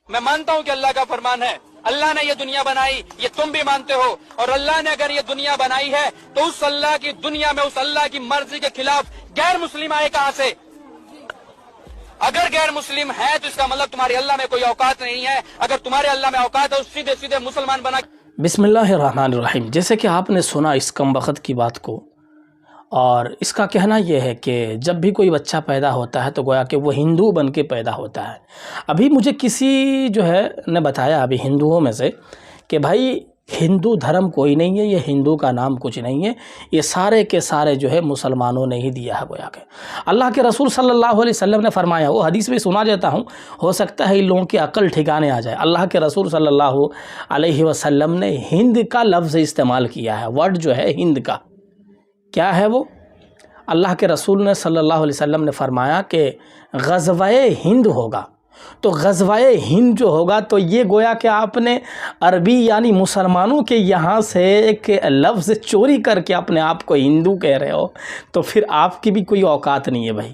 میں مانتا ہوں کہ اللہ کا فرمان ہے، اللہ نے یہ دنیا بنائی، یہ تم بھی مانتے ہو، اور اللہ نے اگر یہ دنیا بنائی ہے تو اس اللہ کی دنیا میں اس اللہ کی مرضی کے خلاف غیر مسلم آئے کہاں سے؟ اگر غیر مسلم ہے تو اس کا مطلب تمہارے اللہ میں کوئی اوقات نہیں ہے، اگر تمہارے اللہ میں اوقات ہے تو سیدھے سیدھے مسلمان بنا۔ بسم اللہ الرحمن الرحیم۔ جیسے کہ آپ نے سنا اس کم وقت کی بات کو، اور اس کا کہنا یہ ہے کہ جب بھی کوئی بچہ پیدا ہوتا ہے تو گویا کہ وہ ہندو بن کے پیدا ہوتا ہے۔ ابھی مجھے کسی نے بتایا ابھی ہندوؤں میں سے کہ بھائی ہندو دھرم کوئی نہیں ہے، یہ ہندو کا نام کچھ نہیں ہے، یہ سارے کے سارے مسلمانوں نے ہی دیا ہے۔ گویا کہ اللہ کے رسول صلی اللہ علیہ وسلم نے فرمایا، وہ حدیث بھی سنا دیتا ہوں، ہو سکتا ہے ان لوگوں کی عقل ٹھکانے آ جائے۔ اللہ کے رسول صلی اللہ علیہ وسلم نے ہند کا لفظ استعمال کیا ہے، ورڈ ہے ہند کا۔ کیا ہے وہ؟ اللہ کے رسول نے صلی اللہ علیہ وسلم نے فرمایا کہ غزوہ ہند ہوگا۔ تو غزوہ ہند جو ہوگا تو یہ گویا کہ آپ نے عربی یعنی مسلمانوں کے یہاں سے ایک لفظ چوری کر کے اپنے آپ کو ہندو کہہ رہے ہو، تو پھر آپ کی بھی کوئی اوقات نہیں ہے بھائی،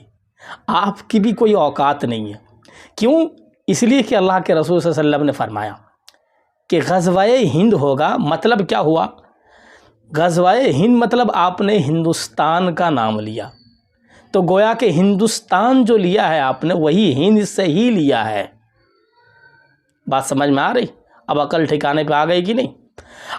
آپ کی بھی کوئی اوقات نہیں ہے۔ کیوں؟ اس لیے کہ اللہ کے رسول صلی اللہ علیہ وسلم نے فرمایا کہ غزوہ ہند ہوگا، مطلب کیا ہوا؟ غزوہ ہند مطلب آپ نے ہندوستان کا نام لیا، تو گویا کہ ہندوستان جو لیا ہے آپ نے وہی ہند سے ہی لیا ہے۔ بات سمجھ میں آ رہی؟ اب عقل ٹھکانے پہ آ گئی کہ نہیں؟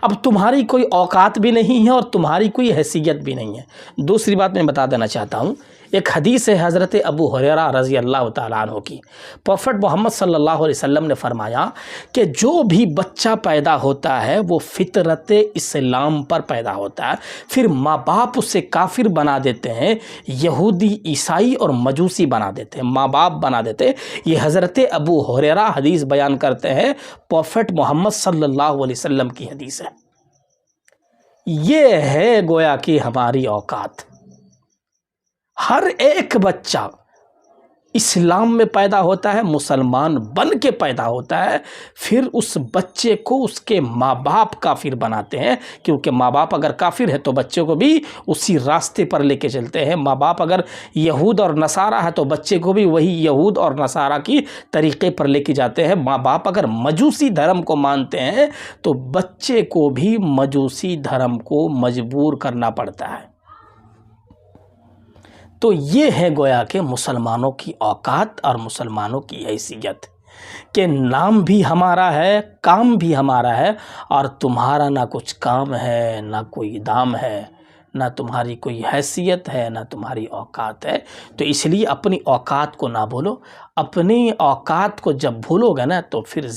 اب تمہاری کوئی اوقات بھی نہیں ہے اور تمہاری کوئی حیثیت بھی نہیں ہے۔ دوسری بات میں بتا دینا چاہتا ہوں، ایک حدیث ہے حضرت ابو ہریرہ رضی اللہ تعالیٰ عنہ کی۔ پروفٹ محمد صلی اللہ علیہ وسلم نے فرمایا کہ جو بھی بچہ پیدا ہوتا ہے وہ فطرت اسلام پر پیدا ہوتا ہے، پھر ماں باپ اسے کافر بنا دیتے ہیں، یہودی، عیسائی اور مجوسی بنا دیتے ہیں، ماں باپ بنا دیتے ہیں۔ یہ حضرت ابو ہریرہ حدیث بیان کرتے ہیں، پروفٹ محمد صلی اللہ علیہ وسلم کی حدیث ہے۔ یہ ہے گویا کہ ہماری اوقات۔ ہر ایک بچہ اسلام میں پیدا ہوتا ہے، مسلمان بن کے پیدا ہوتا ہے، پھر اس بچے کو اس کے ماں باپ کافر بناتے ہیں، کیونکہ ماں باپ اگر کافر ہے تو بچے کو بھی اسی راستے پر لے کے چلتے ہیں۔ ماں باپ اگر یہود اور نصارہ ہے تو بچے کو بھی وہی یہود اور نصارہ کی طریقے پر لے کے جاتے ہیں۔ ماں باپ اگر مجوسی دھرم کو مانتے ہیں تو بچے کو بھی مجوسی دھرم کو مجبور کرنا پڑتا ہے۔ تو یہ ہے گویا کہ مسلمانوں کی اوقات اور مسلمانوں کی حیثیت، کہ نام بھی ہمارا ہے، کام بھی ہمارا ہے، اور تمہارا نہ کچھ کام ہے، نہ کوئی دام ہے، نہ تمہاری کوئی حیثیت ہے، نہ تمہاری اوقات ہے۔ تو اس لیے اپنی اوقات کو نہ بھولو۔ اپنی اوقات کو جب بھولو گے نا تو پھر